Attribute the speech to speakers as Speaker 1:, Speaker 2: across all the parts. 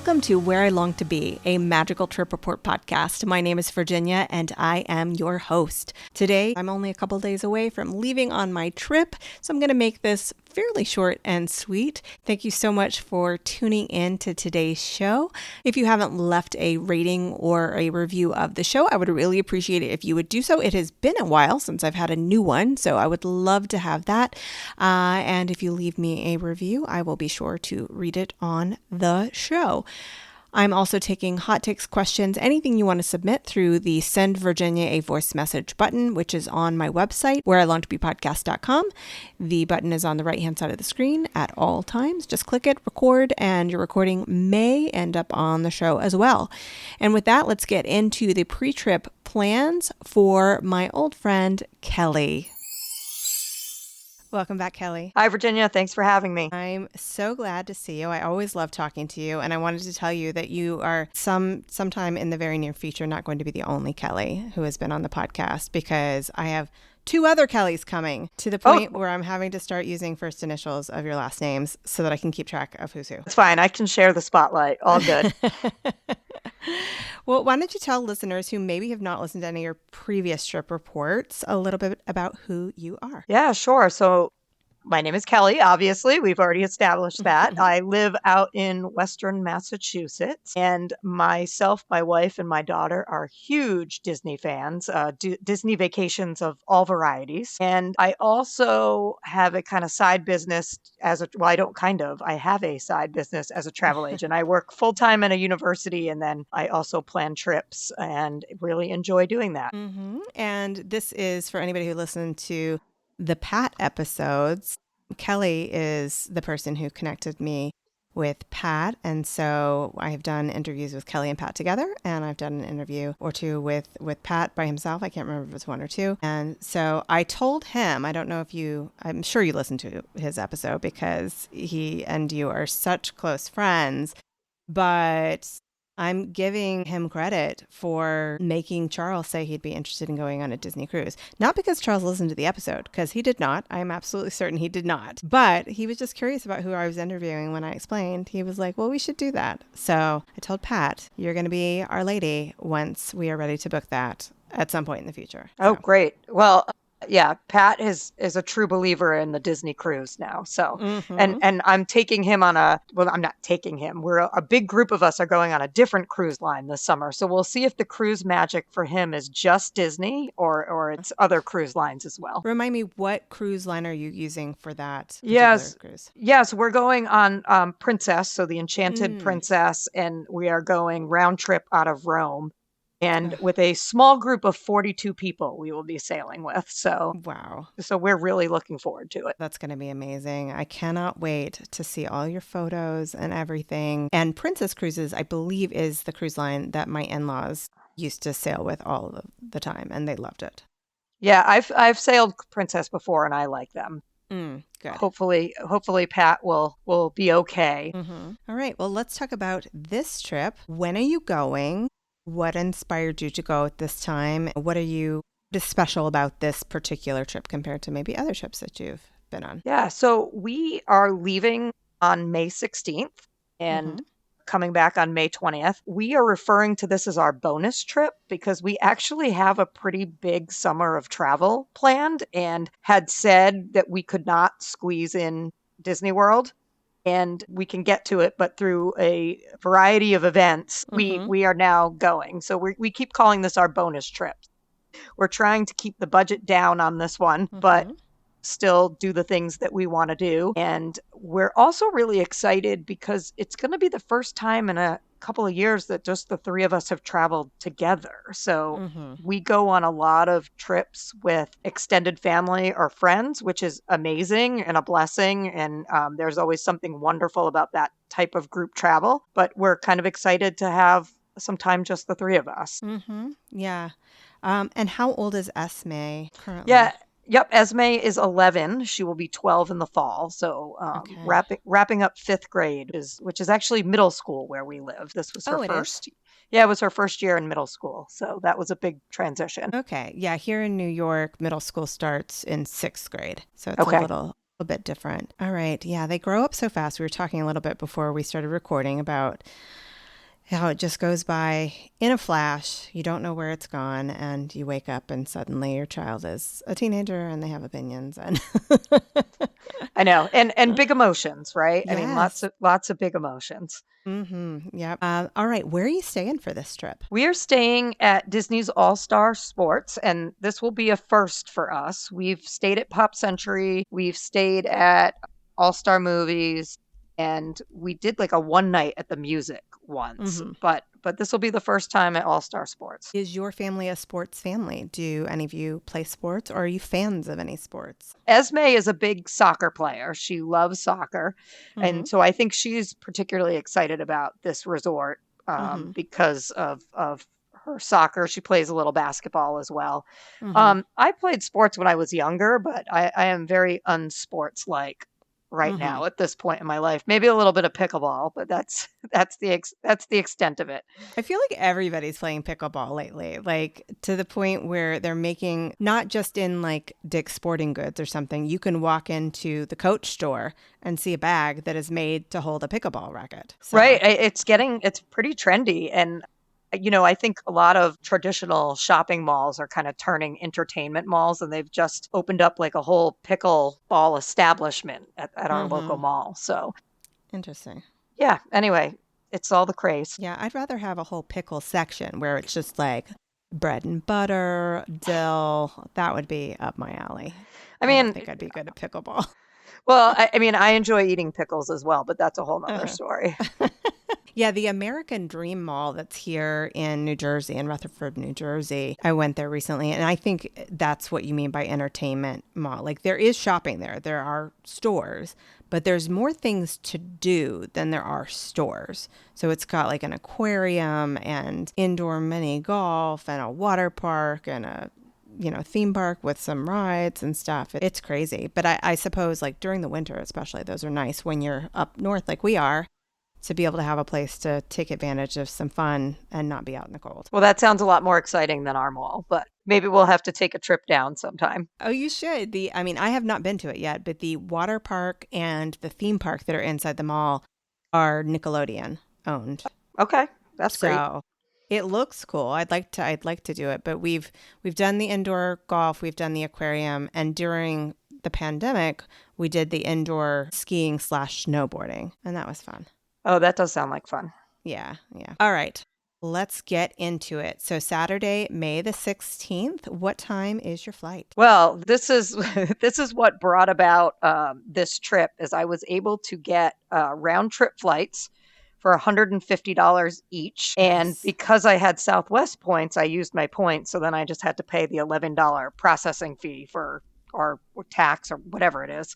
Speaker 1: Welcome to Where I Long to Be, a magical trip report podcast. My name is Virginia and I am your host. Today, I'm only a couple days away from leaving on my trip, so I'm going to make this fairly short and sweet. Thank you so much for tuning in to today's show. If you haven't left a rating or a review of the show, I would really appreciate it if you would do so. It has been a while since I've had a new one, so I would love to have that. And if you leave me a review, I will be sure to read it on the show. I'm also taking hot takes, questions, anything you want to submit through the Send Virginia a Voice Message button, which is on my website, whereilongtobepodcast.com. The button is on the right-hand side of the screen at all times. Just click it, record, and your recording may end up on the show as well. And with that, let's get into the pre-trip plans for my old friend, Kelly. Welcome back, Kelly.
Speaker 2: Hi, Virginia. Thanks for having me.
Speaker 1: I'm so glad to see you. I always love talking to you, and I wanted to tell you that you are sometime in the very near future not going to be the only Kelly who has been on the podcast, because I have two other Kellys coming to the point where I'm having to start using first initials of your last names so that I can keep track of who's who.
Speaker 2: It's fine. I can share the spotlight. All good.
Speaker 1: Well, why don't you tell listeners who maybe have not listened to any of your previous trip reports a little bit about who you are?
Speaker 2: Yeah, sure. So my name is Kelly, obviously. We've already established that. I live out in Western Massachusetts, and myself, my wife, and my daughter are huge Disney fans, Disney vacations of all varieties. And I also have a kind of side business I have a side business as a travel agent. I work full-time at a university, and then I also plan trips and really enjoy doing that.
Speaker 1: Mm-hmm. And this is for anybody who listened to the Pat episodes. Kelly is the person who connected me with Pat. And so I have done interviews with Kelly and Pat together. And I've done an interview or two with Pat by himself. I can't remember if it was one or two. And so I told him, I'm sure you listened to his episode because he and you are such close friends, but I'm giving him credit for making Charles say he'd be interested in going on a Disney cruise. Not because Charles listened to the episode, because he did not. I'm absolutely certain he did not. But he was just curious about who I was interviewing when I explained. He was like, well, we should do that. So I told Pat, you're going to be our lady once we are ready to book that at some point in the future.
Speaker 2: Oh, great. Well, yeah, Pat is a true believer in the Disney cruise now. So, and I'm taking him on I'm not taking him. We're a big group of us are going on a different cruise line this summer. So we'll see if the cruise magic for him is just Disney or it's other cruise lines as well.
Speaker 1: Remind me, what cruise line are you using for that particular cruise?
Speaker 2: Yes, we're going on Princess, so the Enchanted Princess, and we are going round trip out of Rome. And with a small group of 42 people we will be sailing with. So,
Speaker 1: wow.
Speaker 2: So we're really looking forward to it.
Speaker 1: That's going to be amazing. I cannot wait to see all your photos and everything. And Princess Cruises, I believe, is the cruise line that my in-laws used to sail with all of the time, and they loved it.
Speaker 2: Yeah, I've sailed Princess before, and I like them.
Speaker 1: Good.
Speaker 2: Hopefully Pat will be okay.
Speaker 1: Mm-hmm. All right. Well, let's talk about this trip. When are you going? What inspired you to go at this time? What is special about this particular trip compared to maybe other trips that you've been on?
Speaker 2: Yeah, so we are leaving on May 16th and coming back on May 20th. We are referring to this as our bonus trip because we actually have a pretty big summer of travel planned and had said that we could not squeeze in Disney World. And we can get to it, but through a variety of events, we are now going. So we keep calling this our bonus trip. We're trying to keep the budget down on this one, but still do the things that we want to do. And we're also really excited because it's going to be the first time in a couple of years that just the three of us have traveled together. So we go on a lot of trips with extended family or friends, which is amazing and a blessing. And there's always something wonderful about that type of group travel. But we're kind of excited to have some time just the three of us.
Speaker 1: Yeah. And how old is Esme currently?
Speaker 2: Yeah. Yep, Esme is 11. She will be 12 in the fall. So wrapping up 5th grade, which is actually middle school where we live. This was her first. Yeah, it was her first year in middle school. So that was a big transition.
Speaker 1: Okay. Yeah, here in New York, middle school starts in 6th grade. So it's a little bit different. All right. Yeah, they grow up so fast. We were talking a little bit before we started recording about how it just goes by in a flash. You don't know where it's gone, and you wake up and suddenly your child is a teenager and they have opinions. And
Speaker 2: I know, and big emotions, right? I mean,
Speaker 1: yes.
Speaker 2: lots of big emotions.
Speaker 1: Yep. All right. Where are you staying for this trip?
Speaker 2: We are staying at Disney's All Star Sports, and this will be a first for us. We've stayed at Pop Century, we've stayed at All Star Movies, and we did like a one night at the music once. But this will be the first time at All Star Sports.
Speaker 1: Is your family a sports family? Do any of you play sports, or are you fans of any sports?
Speaker 2: Esme is a big soccer player. She loves soccer. And so I think she's particularly excited about this resort because of her soccer. She plays a little basketball as well. I played sports when I was younger, but I am very unsports-like right now at this point in my life. Maybe a little bit of pickleball, but that's the extent of it.
Speaker 1: I feel like everybody's playing pickleball lately, like to the point where they're making, not just in like Dick's Sporting Goods or something, you can walk into the Coach store and see a bag that is made to hold a pickleball racket. So.
Speaker 2: Right. It's pretty trendy. And I think a lot of traditional shopping malls are kind of turning entertainment malls, and they've just opened up like a whole pickleball establishment at our local mall. So
Speaker 1: interesting.
Speaker 2: Yeah. Anyway, it's all the craze.
Speaker 1: Yeah. I'd rather have a whole pickle section where it's just like bread and butter, dill. That would be up my alley. I don't think I'd be good at pickleball.
Speaker 2: Well, I mean, I enjoy eating pickles as well, but that's a whole nother story.
Speaker 1: Yeah, the American Dream Mall that's here in New Jersey, in Rutherford, New Jersey. I went there recently, and I think that's what you mean by entertainment mall. Like, there is shopping there. There are stores, but there's more things to do than there are stores. So it's got like an aquarium and indoor mini golf and a water park and a theme park with some rides and stuff. It's crazy. But I suppose like during the winter, especially, those are nice when you're up north like we are, to be able to have a place to take advantage of some fun and not be out in the cold.
Speaker 2: Well, that sounds a lot more exciting than our mall, but maybe we'll have to take a trip down sometime.
Speaker 1: Oh, you should. I have not been to it yet, but the water park and the theme park that are inside the mall are Nickelodeon owned.
Speaker 2: Okay, that's great.
Speaker 1: So it looks cool. I'd like to do it, but we've done the indoor golf, we've done the aquarium, and during the pandemic, we did the indoor skiing / snowboarding, and that was fun.
Speaker 2: Oh, that does sound like fun.
Speaker 1: Yeah. All right. Let's get into it. So Saturday, May the 16th, what time is your flight?
Speaker 2: Well, this is what brought about this trip, is I was able to get round trip flights for $150 each. And because I had Southwest points, I used my points. So then I just had to pay the $11 processing fee or tax or whatever it is.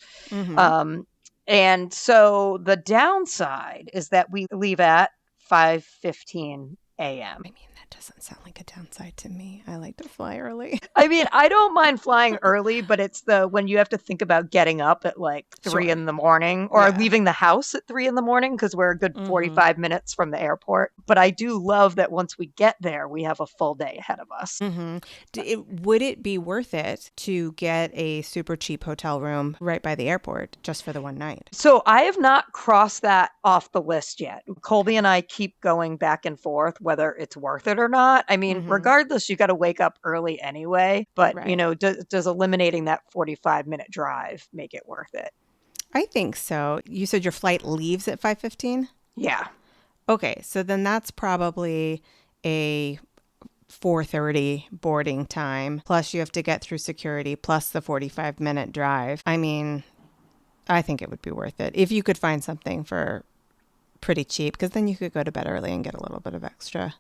Speaker 2: And so the downside is that we leave at 5:15 a.m.
Speaker 1: I mean, that doesn't sound like a downside to me. I like to fly early.
Speaker 2: I mean, I don't mind flying early, but it's when you have to think about getting up at like 3 in the morning or leaving the house at 3 in the morning, because we're a good 45 minutes from the airport. But I do love that once we get there, we have a full day ahead of us.
Speaker 1: Would it be worth it to get a super cheap hotel room right by the airport just for the one night?
Speaker 2: So I have not crossed that off the list yet. Colby and I keep going back and forth whether it's worth it or not. I mean, regardless, you got to wake up early anyway. But, does eliminating that 45-minute drive make it worth it?
Speaker 1: I think so. You said your flight leaves at 5:15?
Speaker 2: Yeah.
Speaker 1: Okay, so then that's probably a 4:30 boarding time. Plus you have to get through security, plus the 45-minute drive. I mean, I think it would be worth it if you could find something for pretty cheap, because then you could go to bed early and get a little bit of extra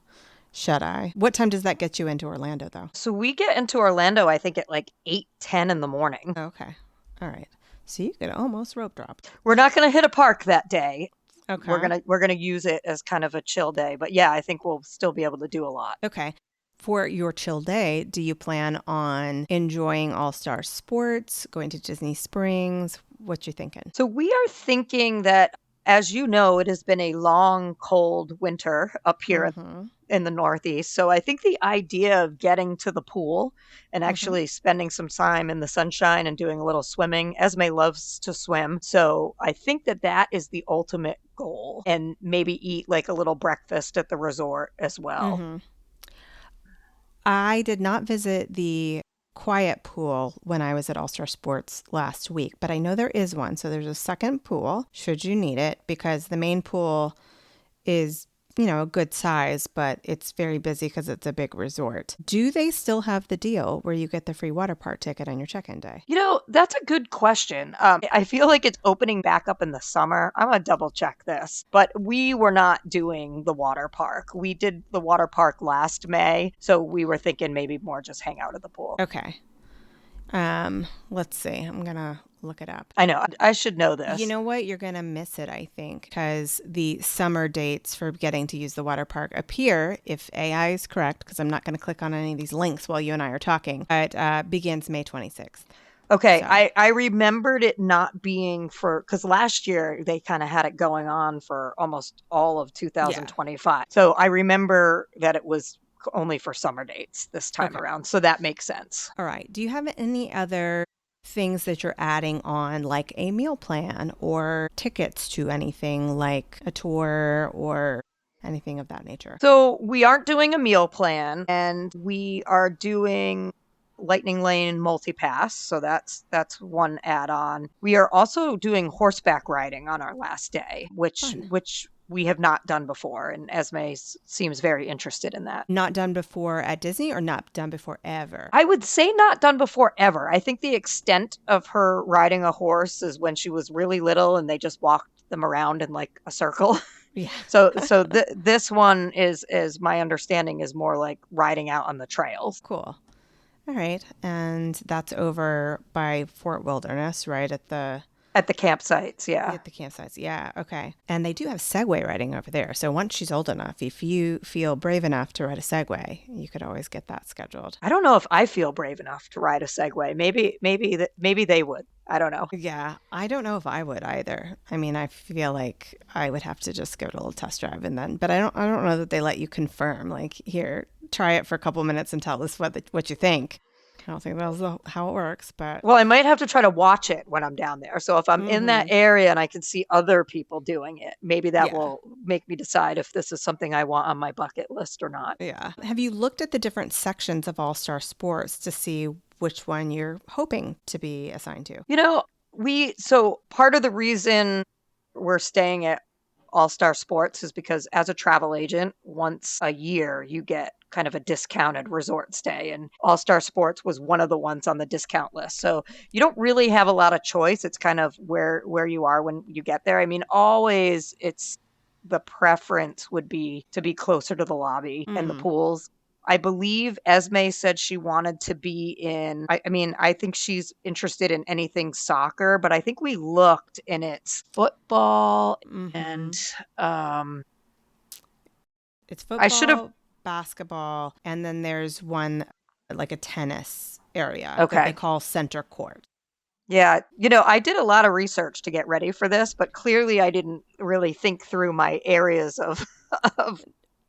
Speaker 1: shut-eye. What time does that get you into Orlando, though?
Speaker 2: So we get into Orlando, I think, at like 8:10 in the morning.
Speaker 1: Okay. All right. So you could almost rope drop.
Speaker 2: We're not going to hit a park that day.
Speaker 1: Okay.
Speaker 2: We're gonna use it as kind of a chill day. But yeah, I think we'll still be able to do a lot.
Speaker 1: Okay. For your chill day, do you plan on enjoying All-Star Sports, going to Disney Springs? What you thinking?
Speaker 2: So we are thinking that as you know, it has been a long, cold winter up here
Speaker 1: Mm-hmm.
Speaker 2: in the Northeast. So I think the idea of getting to the pool and
Speaker 1: Mm-hmm.
Speaker 2: actually spending some time in the sunshine and doing a little swimming, Esme loves to swim. So I think that that is the ultimate goal, and maybe eat like a little breakfast at the resort as well.
Speaker 1: Mm-hmm. I did not visit the quiet pool when I was at All Star Sports last week, but I know there is one. So there's a second pool should you need it because the main pool is, a good size, but it's very busy because it's a big resort. Do they still have the deal where you get the free water park ticket on your check-in day?
Speaker 2: That's a good question. I feel like it's opening back up in the summer. I'm going to double check this, but we were not doing the water park. We did the water park last May. So we were thinking maybe more just hang out at the pool.
Speaker 1: Okay. Let's see. I'm gonna look it up.
Speaker 2: I know. I should know this.
Speaker 1: You know what? You're going to miss it, I think, because the summer dates for getting to use the water park appear, if AI is correct, because I'm not going to click on any of these links while you and I are talking, but begins May 26th.
Speaker 2: Okay,
Speaker 1: So,
Speaker 2: I remembered it not being because last year they kind of had it going on for almost all of
Speaker 1: yeah.
Speaker 2: 2025. So I remember that it was only for summer dates this time
Speaker 1: Okay.
Speaker 2: around. So that makes sense.
Speaker 1: All right. Do you have any other things that you're adding on, like a meal plan or tickets to anything like a tour or anything of that nature?
Speaker 2: So we aren't doing a meal plan, and we are doing Lightning Lane multipass. So that's one add-on. We are also doing horseback riding on our last day, which
Speaker 1: Fun.
Speaker 2: we have not done before, and Esme seems very interested in that.
Speaker 1: Not done before at Disney or not done before ever?
Speaker 2: I would say not done before ever. I think the extent of her riding a horse is when she was really little and they just walked them around in like a circle.
Speaker 1: Yeah.
Speaker 2: So this one is my understanding is more like riding out on the trails.
Speaker 1: Cool. All right. And that's over by Fort Wilderness, right?
Speaker 2: At the campsites, yeah.
Speaker 1: At the campsites. Yeah. Okay. And they do have Segway riding over there. So once she's old enough, if you feel brave enough to ride a Segway, you could always get that scheduled.
Speaker 2: I don't know if I feel brave enough to ride a Segway. Maybe they would. I don't know.
Speaker 1: Yeah. I don't know if I would either. I mean, I feel like I would have to just give it a little test drive and then, but I don't know that they let you confirm, like, here, try it for a couple minutes and tell us what you think. I don't think that's how it works, but
Speaker 2: Well, I might have to try to watch it when I'm down there. So if I'm in that
Speaker 1: Mhm.
Speaker 2: area and I can see other people doing it, maybe that
Speaker 1: Yeah.
Speaker 2: will make me decide if this is something I want on my bucket list or not.
Speaker 1: Yeah. Have you looked at the different sections of All Star Sports to see which one you're hoping to be assigned to?
Speaker 2: So part of the reason we're staying at All Star Sports is because as a travel agent, once a year you get kind of a discounted resort stay, and All Star Sports was one of the ones on the discount list. So you don't really have a lot of choice. It's kind of where you are when you get there. I mean, always it's the preference would be to be closer to the lobby and the
Speaker 1: Mm.
Speaker 2: pools. I believe Esme said she wanted to be in, I mean, I think she's interested in anything soccer, but I think we looked and it's football and
Speaker 1: Mm-hmm. It's
Speaker 2: I should have,
Speaker 1: football, basketball, and then there's one like a tennis area that they
Speaker 2: okay.
Speaker 1: call center court.
Speaker 2: Yeah, I did a lot of research to get ready for this, but clearly I didn't really think through my areas of of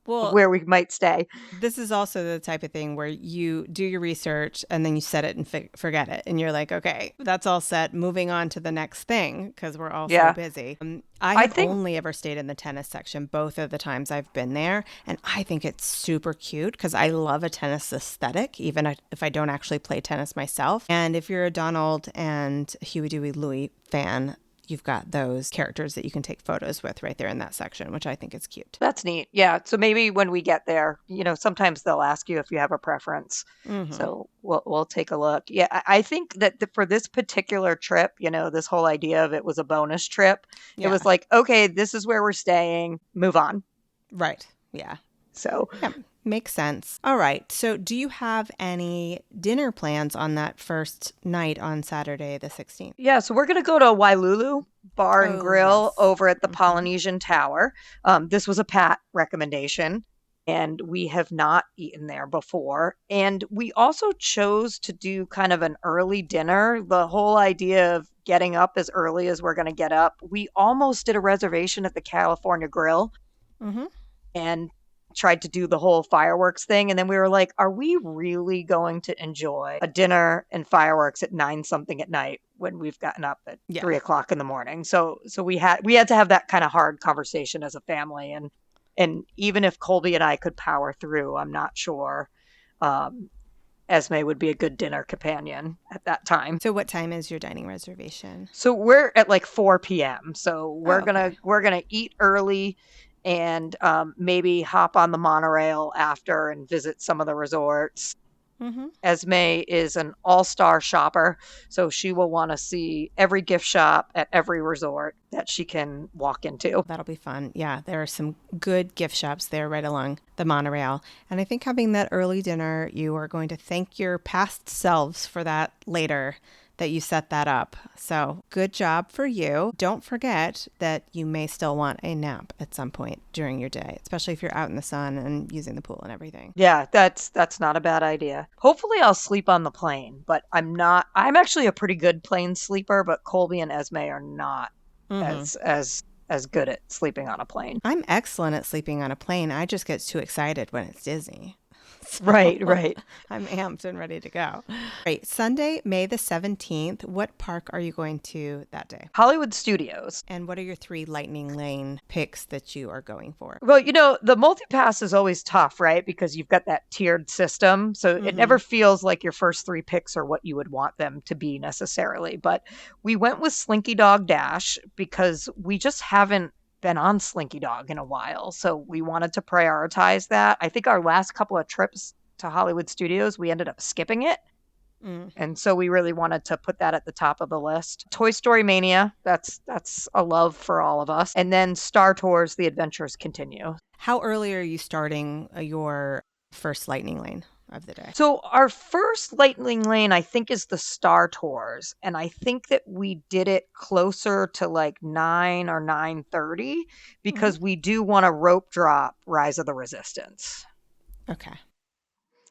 Speaker 1: Well,
Speaker 2: where we might stay.
Speaker 1: this is also the type of thing where you do your research and then you set it and forget it. And you're like, okay, that's all set. Moving on to the next thing because we're all so
Speaker 2: Yeah.
Speaker 1: busy. I
Speaker 2: I
Speaker 1: have
Speaker 2: think
Speaker 1: only ever stayed in the tennis section both of the times I've been there. And I think it's super cute because I love a tennis aesthetic, even if I don't actually play tennis myself. And if you're a Donald and Huey, Dewey, Louie fan, you've got those characters that you can take photos with right there in that section, which I think is cute.
Speaker 2: that's neat. Yeah, so maybe when we get there, sometimes they'll ask you if you have a preference.
Speaker 1: Mm-hmm.
Speaker 2: So we'll take a look. Yeah, I think that for this particular trip, this whole idea of it was a bonus trip. It
Speaker 1: Yeah.
Speaker 2: was like, okay, this is where we're staying. Move on.
Speaker 1: Right. Yeah.
Speaker 2: So
Speaker 1: Yeah, makes sense. All right. So, do you have any dinner plans on that first night on Saturday, the 16th?
Speaker 2: yeah, so we're gonna go to Wailulu Bar and
Speaker 1: Oh,
Speaker 2: Grill
Speaker 1: yes.
Speaker 2: over at the
Speaker 1: Mhm.
Speaker 2: Polynesian Tower. This was a Pat recommendation. and we have not eaten there before. And we also chose to do kind of an early dinner. The whole idea of getting up as early as we're going to get up. We almost did a reservation at the California Grill
Speaker 1: Mm-hmm.
Speaker 2: and tried to do the whole fireworks thing. And then we were like, are we really going to enjoy a dinner and fireworks at 9 something at night when we've gotten up at
Speaker 1: Yeah.
Speaker 2: 3 o'clock in the morning? So we had to have that kind of hard conversation as a family. And even if Colby and I could power through, I'm not sure Esme would be a good dinner companion at that time.
Speaker 1: So what time is your dining reservation?
Speaker 2: So we're at like 4 p.m. So we're
Speaker 1: okay.
Speaker 2: gonna eat early and maybe hop on the monorail after and visit some of the resorts.
Speaker 1: Mm-hmm.
Speaker 2: Esme is an all-star shopper, so she will want to see every gift shop at every resort that she can walk into.
Speaker 1: That'll be fun. Yeah, there are some good gift shops there right along the monorail. And I think having that early dinner, you are going to thank your past selves for that later, that you set that up. So good job for you. Don't forget that you may still want a nap at some point during your day, especially if you're out in the sun and using the pool and everything.
Speaker 2: Yeah, that's not a bad idea. Hopefully I'll sleep on the plane, but I'm actually a pretty good plane sleeper, but Colby and Esme are not as good at sleeping on a plane.
Speaker 1: I'm excellent at sleeping on a plane. I just get too excited when it's Disney. So
Speaker 2: Right.
Speaker 1: I'm amped and ready to go. Right. Sunday, May the 17th. What park are you going to that day?
Speaker 2: Hollywood Studios.
Speaker 1: And what are your 3 Lightning Lane picks that you are going for?
Speaker 2: Well, the multi-pass is always tough, right? Because you've got that tiered system. So it never feels like your first 3 picks are what you would want them to be necessarily. But we went with Slinky Dog Dash because we just haven't been on Slinky Dog in a while. So we wanted to prioritize that. I think our last couple of trips to Hollywood Studios, we ended up skipping it. And so we really wanted to put that at the top of the list. Toy Story Mania, that's a love for all of us. And then Star Tours, The Adventures Continue.
Speaker 1: How early are you starting your first Lightning Lane of the day?
Speaker 2: So our first Lightning Lane, I think, is the Star Tours. And I think that we did it closer to like 9 or 9:30 because we do want to rope drop Rise of the Resistance.
Speaker 1: Okay.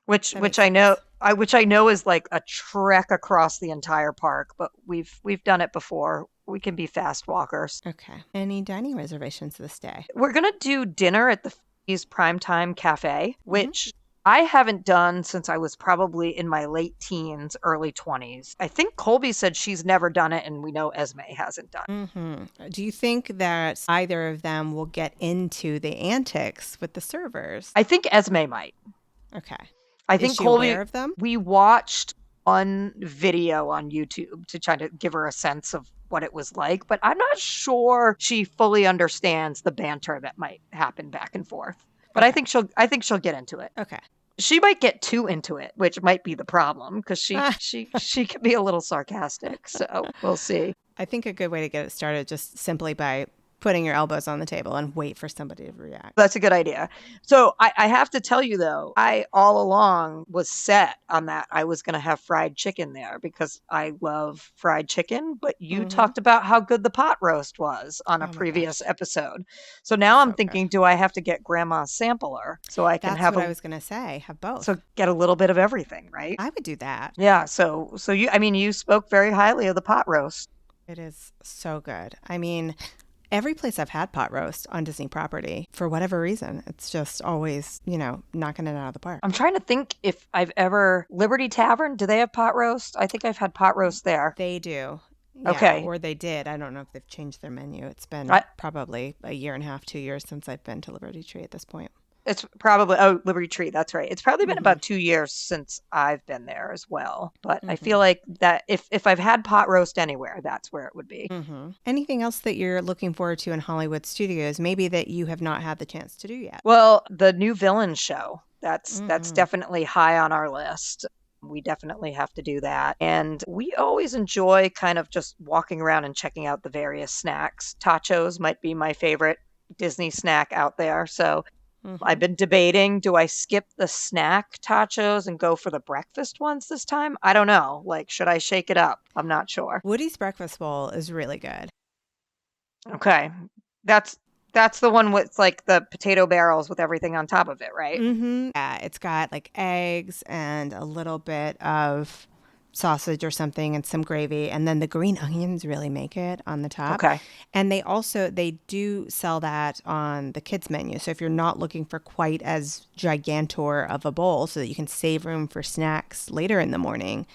Speaker 2: Which I know is like a trek across the entire park, but we've done it before. We can be fast walkers.
Speaker 1: Okay. Any dining reservations this day?
Speaker 2: We're gonna do dinner at the Fees Primetime Cafe, which I haven't done since I was probably in my late teens, early 20s. I think Colby said she's never done it, and we know Esme hasn't done.
Speaker 1: Do you think that either of them will get into the antics with the servers?
Speaker 2: I think Esme might.
Speaker 1: Okay.
Speaker 2: I think
Speaker 1: Is she
Speaker 2: Colby,
Speaker 1: aware of them?
Speaker 2: we watched one video on YouTube to try to give her a sense of what it was like, but I'm not sure she fully understands the banter that might happen back and forth. But I think she'll get into it.
Speaker 1: Okay.
Speaker 2: She might get too into it, which might be the problem because she can be a little sarcastic. So we'll see.
Speaker 1: I think a good way to get it started just simply by putting your elbows on the table and wait for somebody to react.
Speaker 2: That's a good idea. So I have to tell you, though, I all along was set on that I was going to have fried chicken there because I love fried chicken. But you talked about how good the pot roast was on a previous episode. So now I'm thinking, do I have to get Grandma's sampler so I can
Speaker 1: That's
Speaker 2: have
Speaker 1: what I was going to say. Have both.
Speaker 2: So get a little bit of everything, right?
Speaker 1: I would do that.
Speaker 2: Yeah. So you spoke very highly of the pot roast.
Speaker 1: It is so good. I mean, every place I've had pot roast on Disney property, for whatever reason, it's just always, knocking it out of the park.
Speaker 2: I'm trying to think if I've ever... Liberty Tavern, do they have pot roast? I think I've had pot roast there.
Speaker 1: They do. Yeah,
Speaker 2: okay.
Speaker 1: Or they did. I don't know if they've changed their menu. It's been probably a year and a half, 2 years since I've been to Liberty Tree at this point.
Speaker 2: It's probably... Liberty Tree, that's right. It's probably been about 2 years since I've been there as well. But I feel like that if I've had pot roast anywhere, that's where it would be.
Speaker 1: Anything else that you're looking forward to in Hollywood Studios, maybe that you have not had the chance to do yet?
Speaker 2: Well, the new villain show. That's definitely high on our list. We definitely have to do that. And we always enjoy kind of just walking around and checking out the various snacks. Tachos might be my favorite Disney snack out there. So I've been debating, do I skip the snack tachos and go for the breakfast ones this time? I don't know. Like, should I shake it up? I'm not sure.
Speaker 1: Woody's Breakfast Bowl is really good.
Speaker 2: Okay. That's That's the one with like the potato barrels with everything on top of it, right?
Speaker 1: Yeah, it's got like eggs and a little bit of sausage or something and some gravy, and then the green onions really make it on the top.
Speaker 2: Okay.
Speaker 1: And they do sell that on the kids menu. So if you're not looking for quite as gigantor of a bowl so that you can save room for snacks later in the morning,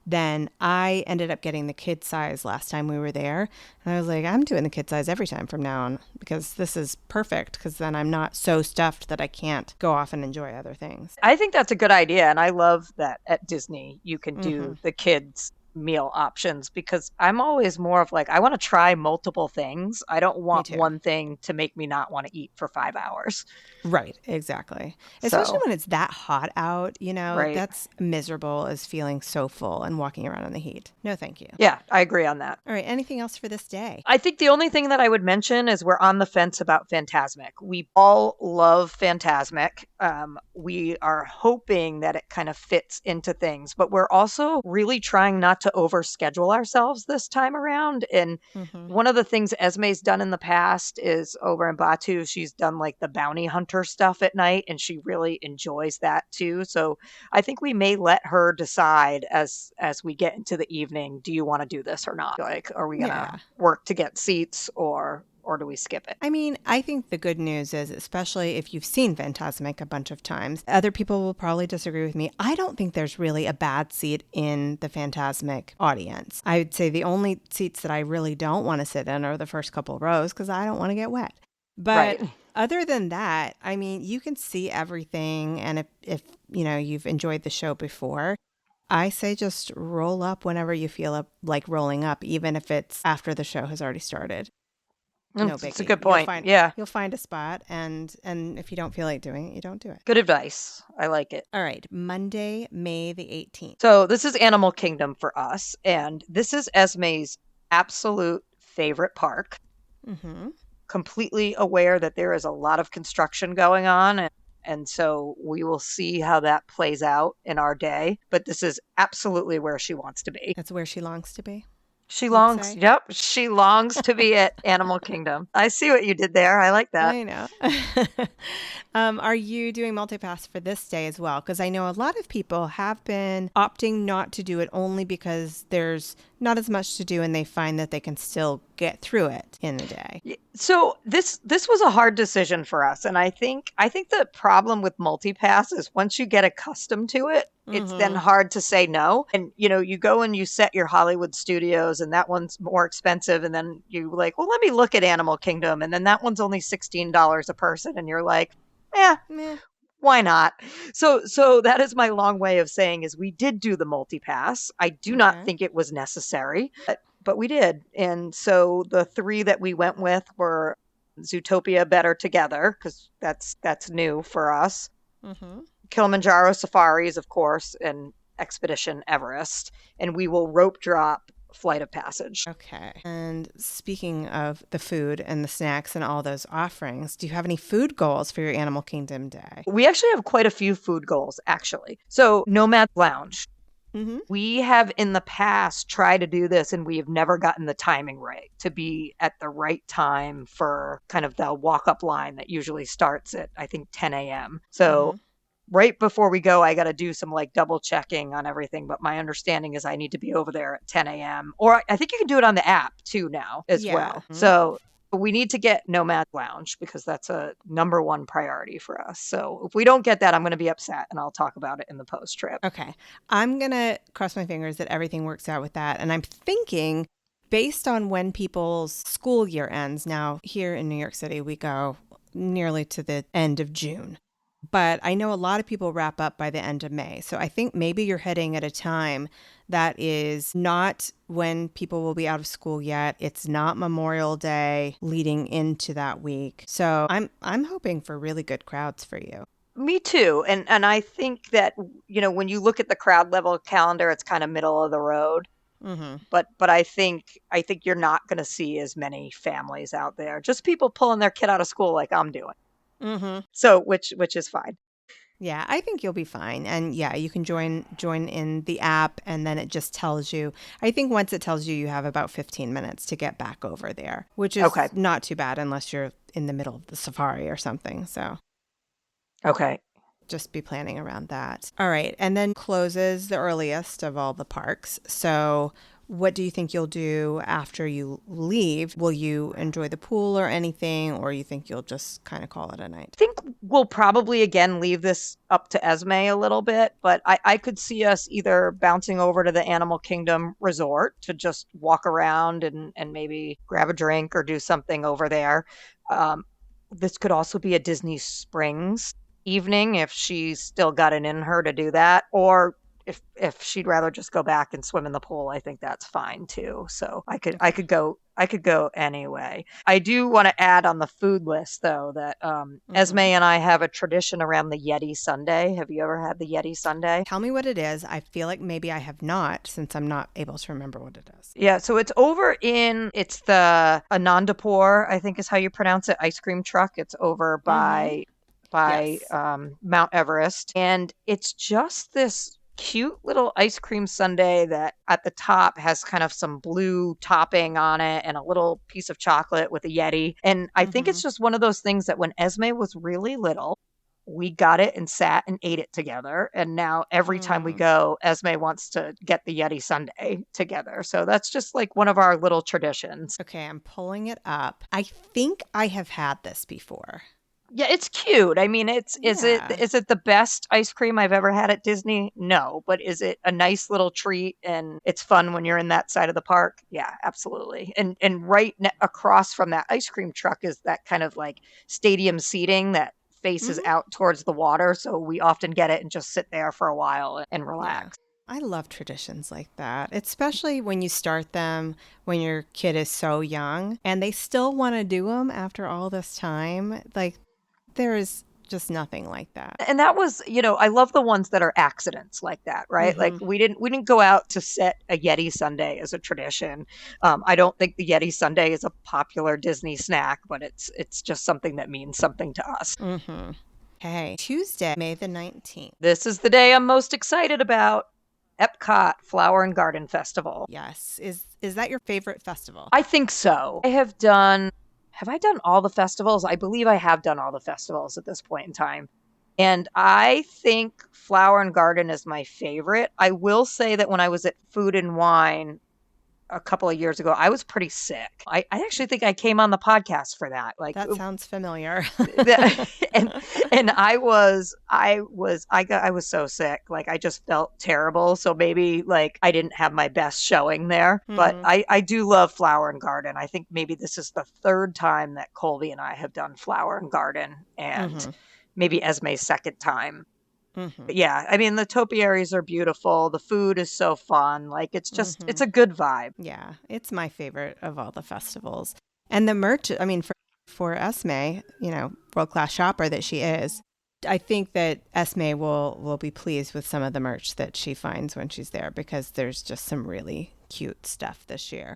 Speaker 1: then I ended up getting the kid size last time we were there. And I was like, I'm doing the kid size every time from now on because this is perfect, because then I'm not so stuffed that I can't go off and enjoy other things.
Speaker 2: I think that's a good idea. And I love that at Disney, you can
Speaker 1: Mm-hmm.
Speaker 2: do the kids' meal options because I'm always more of like, I want to try multiple things. I don't
Speaker 1: Me
Speaker 2: want
Speaker 1: too.
Speaker 2: one thing to make me not want to eat for 5 hours.
Speaker 1: Right, exactly. Especially
Speaker 2: So,
Speaker 1: when it's that hot out,
Speaker 2: right.
Speaker 1: that's miserable as feeling so full and walking around in the heat. No, thank you.
Speaker 2: Yeah, I agree on that.
Speaker 1: All right, anything else for this day?
Speaker 2: I think the only thing that I would mention is we're on the fence about Phantasmic. We all love Phantasmic. We are hoping that it kind of fits into things, but we're also really trying not to overschedule ourselves this time around. And
Speaker 1: Mm-hmm.
Speaker 2: one of the things Esme's done in the past is over in Batu, she's done like the bounty hunter stuff at night, and she really enjoys that too. So I think we may let her decide as we get into the evening, do you want to do this or not? Like, are we gonna
Speaker 1: Yeah.
Speaker 2: work to get seats or do we skip it?
Speaker 1: I mean, I think the good news is, especially if you've seen Fantasmic a bunch of times, other people will probably disagree with me. I don't think there's really a bad seat in the Fantasmic audience. I would say the only seats that I really don't want to sit in are the first couple rows because I don't want to get wet. But
Speaker 2: Right.
Speaker 1: other than that, I mean, you can see everything. And if you've enjoyed the show before, I say just roll up whenever you feel like rolling up, even if it's after the show has already started. No
Speaker 2: It's a
Speaker 1: biggie.
Speaker 2: good point. Yeah.
Speaker 1: You'll find a spot, and if you don't feel like doing it, you don't do it.
Speaker 2: Good advice. I like it.
Speaker 1: All right, Monday, May the 18th.
Speaker 2: So this is Animal Kingdom for us, and this is Esme's absolute favorite park.
Speaker 1: Mm-hmm.
Speaker 2: Completely aware that there is a lot of construction going on, and so we will see how that plays out in our day. But this is absolutely where she wants to be.
Speaker 1: That's where she longs to be,
Speaker 2: She
Speaker 1: you'd
Speaker 2: longs,
Speaker 1: say.
Speaker 2: yep, she longs to be at Animal Kingdom. I see what you did there. I like that.
Speaker 1: I know. Are you doing multipass for this day as well? Because I know a lot of people have been opting not to do it only because there's not as much to do and they find that they can still get through it in a day.
Speaker 2: So this was a hard decision for us, and I think the problem with multipass is once you get accustomed to it, it's then
Speaker 1: Mm-hmm.
Speaker 2: hard to say no. And you go and you set your Hollywood Studios, and that one's more expensive, and then you like, well, let me look at Animal Kingdom, and then that one's only $16 a person, and you're like, yeah,
Speaker 1: Meh.
Speaker 2: why not? So that is my long way of saying is we did do the multipass. I do not
Speaker 1: Okay.
Speaker 2: think it was necessary, but we did. And so the three that we went with were Zootopia Better Together, because that's new for us.
Speaker 1: Mm-hmm.
Speaker 2: Kilimanjaro Safaris, of course, and Expedition Everest. And we will rope drop Flight of Passage.
Speaker 1: Okay. And speaking of the food and the snacks and all those offerings, do you have any food goals for your Animal Kingdom day?
Speaker 2: We actually have quite a few food goals, actually. So Nomad Lounge.
Speaker 1: Mm-hmm.
Speaker 2: We have in the past tried to do this and we have never gotten the timing right to be at the right time for kind of the walk up line that usually starts at, I think, 10 a.m. So
Speaker 1: Mm-hmm.
Speaker 2: right before we go, I got to do some like double checking on everything. But my understanding is I need to be over there at 10 a.m. Or I think you can do it on the app too now as
Speaker 1: Yeah.
Speaker 2: well.
Speaker 1: Mhm.
Speaker 2: So we need to get Nomad Lounge because that's a number one priority for us. So if we don't get that, I'm going to be upset and I'll talk about it in the post trip.
Speaker 1: Okay. I'm going to cross my fingers that everything works out with that. And I'm thinking, based on when people's school year ends, now here in New York City, we go nearly to the end of June. But I know a lot of people wrap up by the end of May. So I think maybe you're heading at a time that is not when people will be out of school yet. It's not Memorial Day leading into that week. So I'm hoping for really good crowds for you.
Speaker 2: Me too. And I think that when you look at the crowd level calendar, it's kind of middle of the road.
Speaker 1: Mm-hmm.
Speaker 2: But I think you're not going to see as many families out there. Just people pulling their kid out of school like I'm doing.
Speaker 1: Mm-hmm.
Speaker 2: So which is fine.
Speaker 1: Yeah, I think you'll be fine. And yeah, you can join in the app and then it just tells you. I think once it tells you you have about 15 minutes to get back over there, which is
Speaker 2: Okay.
Speaker 1: not too bad unless you're in the middle of the safari or something. So
Speaker 2: Okay.
Speaker 1: just be planning around that. All right. And then closes the earliest of all the parks. So what do you think you'll do after you leave? Will you enjoy the pool or anything, or you think you'll just kind of call it a night?
Speaker 2: I think we'll probably again leave this up to Esme a little bit, but I could see us either bouncing over to the Animal Kingdom Resort to just walk around and maybe grab a drink or do something over there. This could also be a Disney Springs evening if she's still got it in her to do that, or if she'd rather just go back and swim in the pool, I think that's fine too. So I could go anyway. I do want to add on the food list though that Esme and I have a tradition around the Yeti Sundae. Have you ever had the Yeti Sundae?
Speaker 1: Tell me what it is. I feel like maybe I have not, since I'm not able to remember what it is.
Speaker 2: Yeah, so it's it's the Anandapur, I think is how you pronounce it, ice cream truck. It's over by
Speaker 1: Yes.
Speaker 2: Mount Everest, and it's just this cute little ice cream sundae that at the top has kind of some blue topping on it and a little piece of chocolate with a Yeti. And I think it's just one of those things that when Esme was really little, we got it and sat and ate it together. And now every time we go, Esme wants to get the Yeti sundae together. So that's just like one of our little traditions.
Speaker 1: Okay, I'm pulling it up. I think I have had this before.
Speaker 2: Yeah, it's cute. I mean, is
Speaker 1: Yeah.
Speaker 2: it the best ice cream I've ever had at Disney? No, but is it a nice little treat and it's fun when you're in that side of the park? Yeah, absolutely. And across from that ice cream truck is that kind of like stadium seating that faces out towards the water, so we often get it and just sit there for a while and relax.
Speaker 1: I love traditions like that, especially when you start them when your kid is so young and they still want to do them after all this time. Like, there is just nothing like that.
Speaker 2: And that was, I love the ones that are accidents like that, right? Like we didn't go out to set a Yeti sundae as a tradition. I don't think the Yeti sundae is a popular Disney snack, but it's just something that means something to us.
Speaker 1: Okay, Tuesday, May the 19th.
Speaker 2: This is the day I'm most excited about. Epcot Flower and Garden Festival.
Speaker 1: Yes. Is that your favorite festival?
Speaker 2: I think so. Have I done all the festivals? I believe I have done all the festivals at this point in time. And I think Flower and Garden is my favorite. I will say that when I was at Food and Wine a couple of years ago, I was pretty sick. I actually think I came on the podcast for that. Like
Speaker 1: That sounds familiar.
Speaker 2: and I was so sick. Like I just felt terrible. So maybe like I didn't have my best showing there. But I do love Flower and Garden. I think maybe this is the third time that Colby and I have done Flower and Garden, and maybe Esme's second time. But yeah, I mean, the topiaries are beautiful. The food is so fun. Like, it's just, it's a good vibe.
Speaker 1: Yeah, it's my favorite of all the festivals. And the merch, I mean, for Esme, world-class shopper that she is, I think that Esme will be pleased with some of the merch that she finds when she's there, because there's just some really cute stuff this year.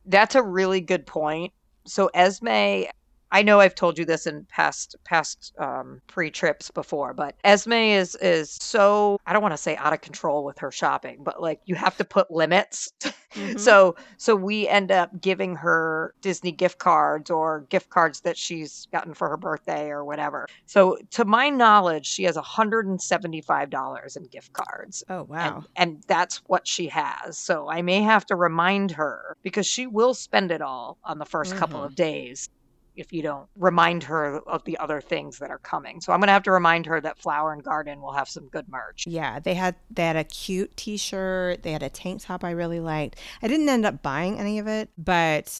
Speaker 2: That's a really good point. So Esme, I know I've told you this in past pre-trips before, but Esme is so, I don't want to say out of control with her shopping, but like you have to put limits. So we end up giving her Disney gift cards or gift cards that she's gotten for her birthday or whatever. So to my knowledge, she has $175 in gift cards.
Speaker 1: Oh, wow.
Speaker 2: And that's what she has. So I may have to remind her, because she will spend it all on the first couple of days if you don't remind her of the other things that are coming. So I'm going to have to remind her that Flower and Garden will have some good merch.
Speaker 1: Yeah, they had a cute t-shirt. They had a tank top I really liked. I didn't end up buying any of it, but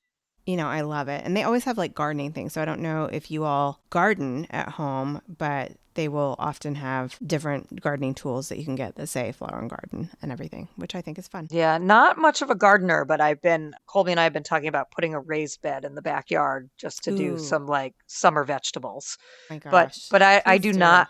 Speaker 1: I love it. And they always have like gardening things. So I don't know if you all garden at home, but they will often have different gardening tools that you can get that say Flower and Garden and everything, which I think is fun.
Speaker 2: Yeah, not much of a gardener, but Colby and I have been talking about putting a raised bed in the backyard just to do some like summer vegetables.
Speaker 1: My gosh.
Speaker 2: But I do not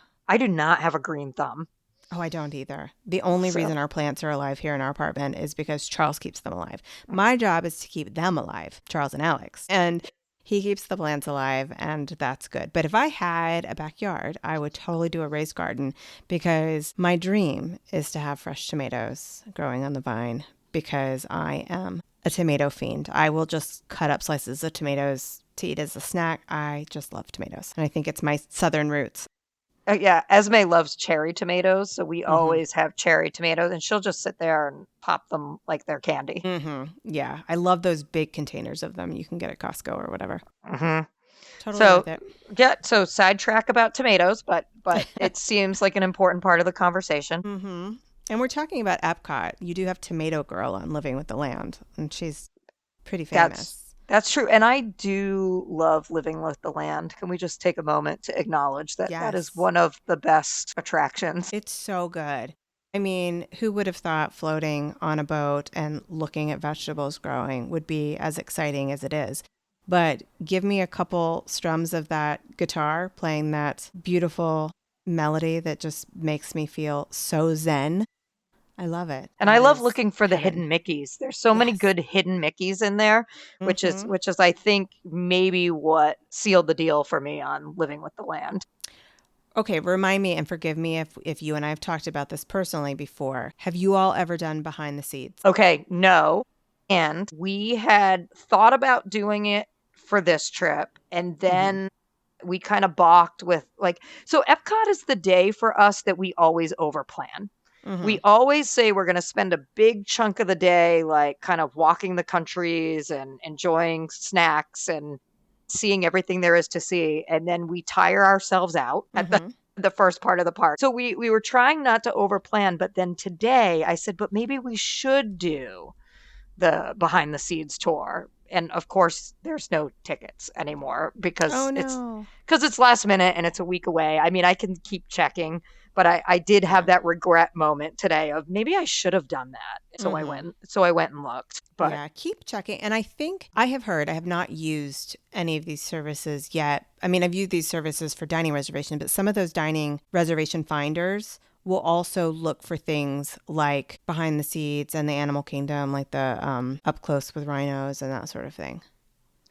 Speaker 2: have a green thumb.
Speaker 1: Oh, I don't either. The only reason our plants are alive here in our apartment is because Charles keeps them alive. My job is to keep them alive, Charles and Alex. And He keeps the plants alive, and that's good. But if I had a backyard, I would totally do a raised garden because my dream is to have fresh tomatoes growing on the vine because I am a tomato fiend. I will just cut up slices of tomatoes to eat as a snack. I just love tomatoes, and I think it's my southern roots.
Speaker 2: Yeah, Esme loves cherry tomatoes, so we
Speaker 1: Mm-hmm.
Speaker 2: always have cherry tomatoes, and she'll just sit there and pop them like they're candy.
Speaker 1: Mm-hmm. Yeah, I love those big containers of them you can get at Costco or whatever.
Speaker 2: Mm-hmm.
Speaker 1: Totally
Speaker 2: So,
Speaker 1: worth it.
Speaker 2: yeah, so sidetrack about tomatoes, but it seems like an important part of the conversation.
Speaker 1: Mm-hmm. And we're talking about Epcot. You do have Tomato Girl on Living with the Land, and she's pretty famous.
Speaker 2: That's true. And I do love Living with the Land. Can we just take a moment to acknowledge that that is
Speaker 1: Yes.
Speaker 2: one of the best attractions?
Speaker 1: It's so good. I mean, who would have thought floating on a boat and looking at vegetables growing would be as exciting as it is? But give me a couple strums of that guitar playing that beautiful melody that just makes me feel so zen. I love it.
Speaker 2: And I
Speaker 1: That
Speaker 2: love
Speaker 1: is
Speaker 2: looking for the
Speaker 1: heaven.
Speaker 2: hidden Mickeys. There's so many
Speaker 1: Yes.
Speaker 2: good hidden Mickeys in there, which is
Speaker 1: Mhm.
Speaker 2: I think maybe what sealed the deal for me on Living with the Land.
Speaker 1: Okay, remind me and forgive me if you and I have talked about this personally before. Have you all ever done Behind the Seeds?
Speaker 2: Okay, no. And we had thought about doing it for this trip, and then we kind of balked with so Epcot is the day for us that we always overplan. We
Speaker 1: Mhm.
Speaker 2: always say we're going to spend a big chunk of the day like kind of walking the countries and enjoying snacks and seeing everything there is to see, and then we tire ourselves out at
Speaker 1: Mhm.
Speaker 2: the first part of the park. So we were trying not to overplan, but then today I said, but maybe we should do the Behind the Seeds tour. And of course, there's no tickets anymore
Speaker 1: Oh
Speaker 2: because
Speaker 1: no.
Speaker 2: it's last minute and it's a week away. I mean, I can keep checking, but I did have
Speaker 1: Yeah.
Speaker 2: that regret moment today of maybe I should have done that. So
Speaker 1: Mhm.
Speaker 2: I went and looked. But
Speaker 1: Yeah, keep checking. And I think I have heard, I have not used any of these services yet. I mean, I've used these services for dining reservation, but some of those dining reservation finders will also look for things like Behind the Seeds and the Animal Kingdom, like the Up Close with Rhinos and that sort of thing.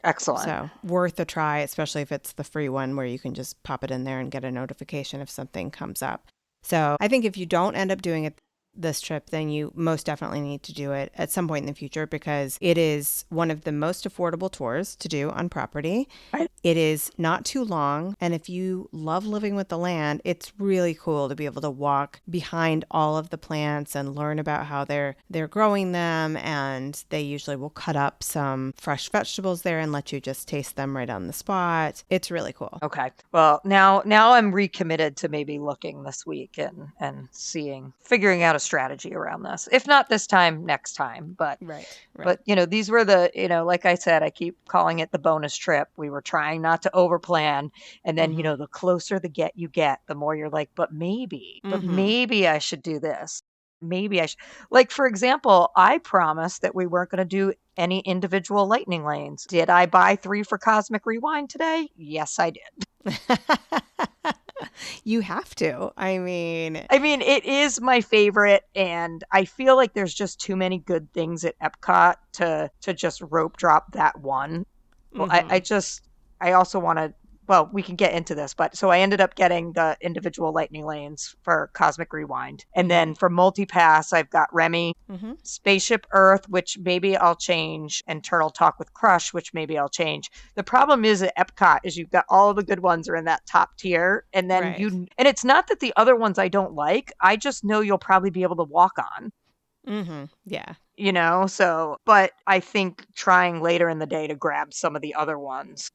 Speaker 2: excellent.
Speaker 1: So worth a try, especially if it's the free one where you can just pop it in there and get a notification if something comes up. So I think if you don't end up doing it this trip, then you most definitely need to do it at some point in the future because it is one of the most affordable tours to do on property.
Speaker 2: Right.
Speaker 1: It is not too long. And if you love living with the land, it's really cool to be able to walk behind all of the plants and learn about how they're growing them. And they usually will cut up some fresh vegetables there and let you just taste them right on the spot. It's really cool.
Speaker 2: Okay. Well, now I'm recommitted to maybe looking this week and figuring out a strategy around this. If not this time, next time.
Speaker 1: Right.
Speaker 2: But these were like I said, I keep calling it the bonus trip. We were trying not to overplan, and then the closer you get, the more you're like, but maybe I should do this. Maybe I should. Like for example, I promised that we weren't going to do any individual lightning lanes. Did I buy 3 for Cosmic Rewind today? Yes, I did.
Speaker 1: You have to. I mean,
Speaker 2: it is my favorite, and I feel like there's just too many good things at Epcot to just rope drop that one. Well, I also want to. Well, we can get into this, but so I ended up getting the individual lightning lanes for Cosmic Rewind, and then for MultiPass, I've got Remy, Spaceship Earth, which maybe I'll change, and Turtle Talk with Crush, which maybe I'll change. The problem is at Epcot is you've got all the good ones are in that top tier, and then
Speaker 1: Right.
Speaker 2: and it's not that the other ones I don't like. I just know you'll probably be able to walk on.
Speaker 1: Yeah.
Speaker 2: So, but I think trying later in the day to grab some of the other ones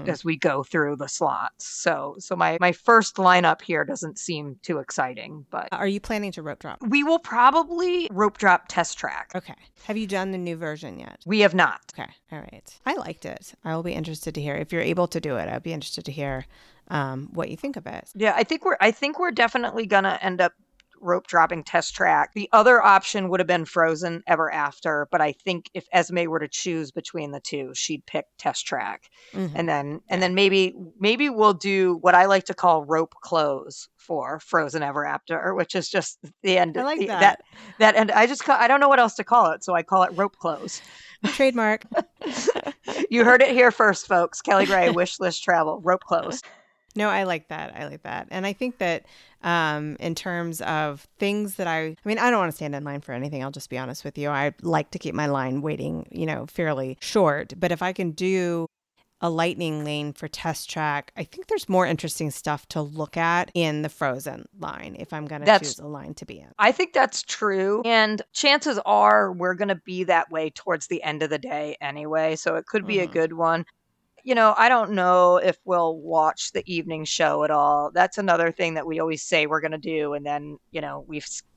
Speaker 2: as we go through the slots. So my first lineup here doesn't seem too exciting, but
Speaker 1: Are you planning to rope drop?
Speaker 2: we will probably rope drop Test Track.
Speaker 1: Okay. Have you done the new version yet?
Speaker 2: We have not.
Speaker 1: Okay. All right. I liked it. I will be interested to hear if you're able to do it. I'd be interested to hear what you think of it.
Speaker 2: Yeah, I think we're definitely gonna end up rope dropping Test Track. The other option would have been Frozen Ever After, but I think if Esme were to choose between the two, she'd pick Test Track. And then maybe we'll do what I like to call rope close for Frozen Ever After, which is just the end.
Speaker 1: I like
Speaker 2: that. And I don't know what else to call it, so I call it rope close.
Speaker 1: Trademark.
Speaker 2: You heard it here first, folks. Kelly Gray, wish list travel, rope close.
Speaker 1: No, I like that. I like that. And I think that in terms of things that I mean, I don't want to stand in line for anything. I'll just be honest with you. I like to keep my line waiting, fairly short. But if I can do a lightning lane for Test Track, I think there's more interesting stuff to look at in the frozen line if I'm going to choose a line to be in.
Speaker 2: I think that's true. And chances are we're going to be that way towards the end of the day anyway. So it could be a good one. I don't know if we'll watch the evening show at all. That's another thing that we always say we're going to do. And then,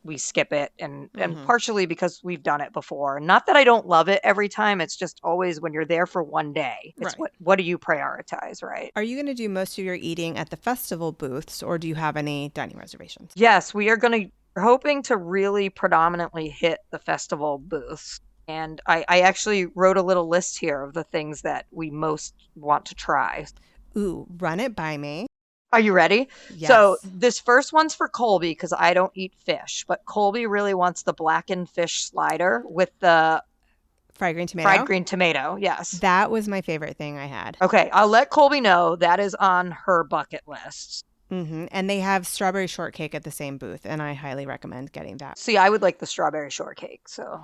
Speaker 2: we skip it and partially because we've done it before. Not that I don't love it every time. It's just always when you're there for one day. It's
Speaker 1: right.
Speaker 2: What do you prioritize, right?
Speaker 1: Are you going to do most of your eating at the festival booths or do you have any dining reservations?
Speaker 2: Yes, we're hoping to really predominantly hit the festival booths. And I actually wrote a little list here of the things that we most want to try.
Speaker 1: Ooh, run it by me.
Speaker 2: Are you ready?
Speaker 1: Yes.
Speaker 2: So this first one's for Colby because I don't eat fish, but Colby really wants the blackened fish slider with the
Speaker 1: fried green tomato.
Speaker 2: Fried green tomato, yes.
Speaker 1: That was my favorite thing I had.
Speaker 2: Okay, I'll let Colby know that is on her bucket list.
Speaker 1: And they have strawberry shortcake at the same booth, and I highly recommend getting that.
Speaker 2: See, I would like the strawberry shortcake, so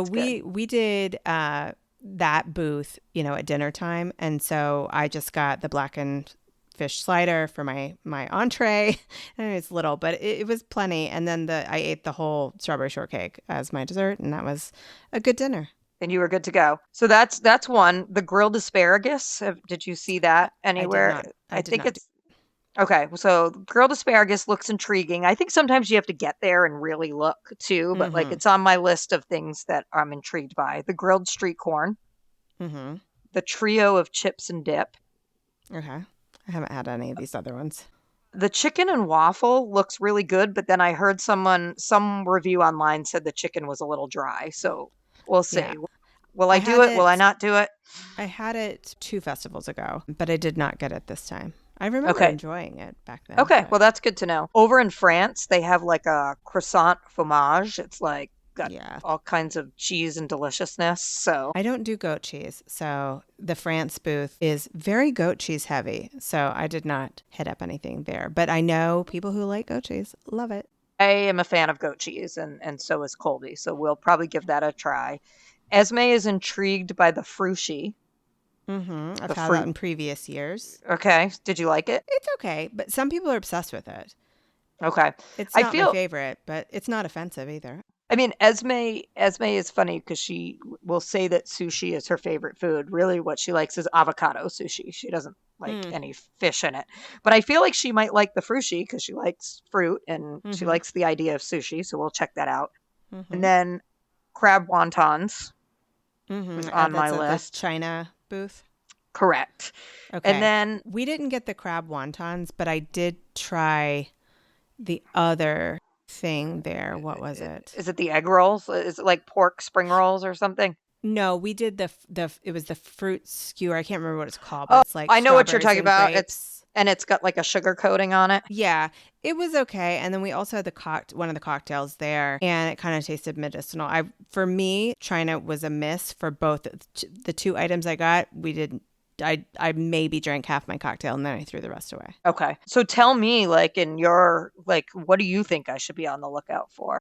Speaker 1: we did that booth, at dinner time, and so I just got the blackened fish slider for my entree. And it's little, but it was plenty. And then I ate the whole strawberry shortcake as my dessert, and that was a good dinner.
Speaker 2: And you were good to go. So that's one. The grilled asparagus. Did you see that anywhere?
Speaker 1: I think it's.
Speaker 2: Okay, so grilled asparagus looks intriguing. I think sometimes you have to get there and really look too, but it's on my list of things that I'm intrigued by. The grilled street corn, the trio of chips and dip.
Speaker 1: Okay, I haven't had any of these other ones.
Speaker 2: The chicken and waffle looks really good, but then I heard some review online said the chicken was a little dry, so we'll see. Yeah. Will I do it? Will I not do it?
Speaker 1: I had it 2 festivals ago, but I did not get it this time. I remember enjoying it back then.
Speaker 2: Okay, well, that's good to know. Over in France, they have like a croissant fromage. It's like got all kinds of cheese and deliciousness. So
Speaker 1: I don't do goat cheese. So the France booth is very goat cheese heavy. So I did not hit up anything there. But I know people who like goat cheese love it.
Speaker 2: I am a fan of goat cheese, and so is Colby. So we'll probably give that a try. Esme is intrigued by the frushi.
Speaker 1: I've had that in previous years.
Speaker 2: Okay. Did you like it?
Speaker 1: It's okay, but some people are obsessed with it.
Speaker 2: Okay.
Speaker 1: It's not my favorite, but it's not offensive either.
Speaker 2: I mean, Esme is funny because she will say that sushi is her favorite food. Really, what she likes is avocado sushi. She doesn't like any fish in it. But I feel like she might like the frushi because she likes fruit and she likes the idea of sushi. So we'll check that out. And then crab wontons is on my list.
Speaker 1: The China booth.
Speaker 2: Correct.
Speaker 1: Okay.
Speaker 2: And then
Speaker 1: we didn't get the crab wontons, but I did try the other thing there. What was it?
Speaker 2: Is it the egg rolls? Is it like pork spring rolls or something?
Speaker 1: No, we did it was the fruit skewer. I can't remember what it's called, but it's like
Speaker 2: I know what you're talking about.
Speaker 1: Grapes.
Speaker 2: It's got like a sugar coating on it.
Speaker 1: Yeah, it was okay. And then we also had one of the cocktails there, and it kind of tasted medicinal. For me, China was a miss for both the 2 items I got. I maybe drank half my cocktail and then I threw the rest away.
Speaker 2: Okay, so tell me, what do you think I should be on the lookout for?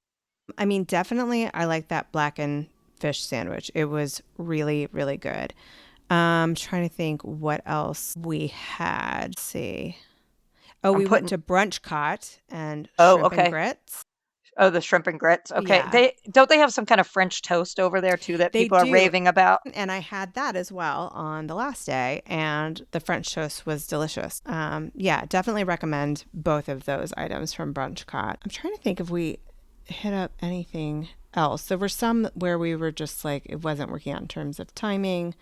Speaker 1: I mean, definitely, I like that blackened fish sandwich. It was really, really good. I'm trying to think what else we had. Let's see. Oh, we went to Brunchcott and shrimp and grits.
Speaker 2: Oh, the shrimp and grits. Okay.
Speaker 1: Yeah.
Speaker 2: They have some kind of French toast over there too that people are raving about.
Speaker 1: And I had that as well on the last day, and the French toast was delicious. Definitely recommend both of those items from Brunchcott. I'm trying to think if we hit up anything else. There were some where we were just like, it wasn't working out in terms of timing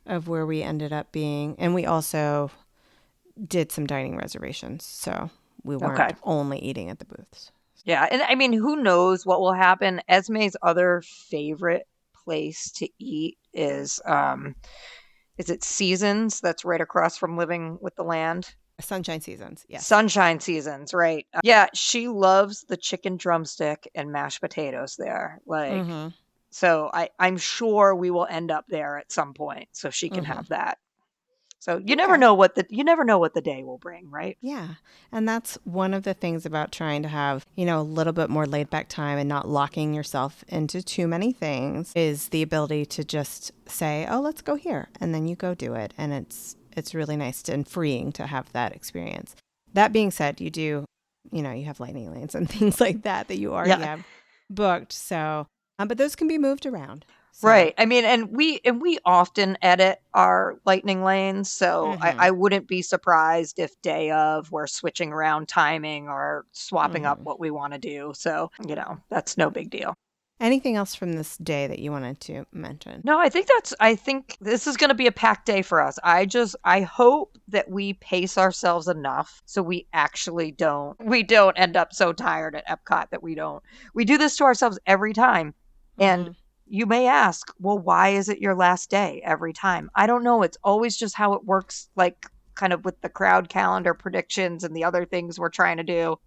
Speaker 1: of where we ended up being. And we also did some dining reservations. So we weren't only eating at the booths.
Speaker 2: Yeah. And I mean, who knows what will happen? Esme's other favorite place to eat is it Seasons? That's right across from Living with the Land.
Speaker 1: Sunshine Seasons. Yes.
Speaker 2: Sunshine Seasons. Right. Yeah. She loves the chicken drumstick and mashed potatoes there. So I'm sure we will end up there at some point so she can have that. So you never know what the day will bring, right?
Speaker 1: Yeah. And that's one of the things about trying to have, a little bit more laid back time and not locking yourself into too many things is the ability to just say, oh, let's go here. And then you go do it. And it's really nice and freeing to have that experience. That being said, you do, you have lightning lanes and things like that you already have booked. So, but those can be moved around. So.
Speaker 2: Right. I mean, and we often edit our lightning lanes. So I wouldn't be surprised if day of we're switching around timing or swapping up what we want to do. So, that's no big deal.
Speaker 1: Anything else from this day that you wanted to mention?
Speaker 2: No, I think this is going to be a packed day for us. I hope that we pace ourselves enough so we actually don't end up so tired at Epcot that we do this to ourselves every time. And you may ask, well, why is it your last day every time? I don't know. It's always just how it works, like kind of with the crowd calendar predictions and the other things we're trying to do.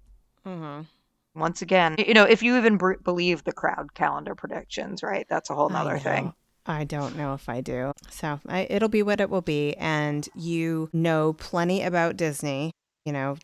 Speaker 2: Once again, if you even believe the crowd calendar predictions, right? That's a whole nother thing.
Speaker 1: I don't know if I do. So it'll be what it will be. And you know plenty about Disney,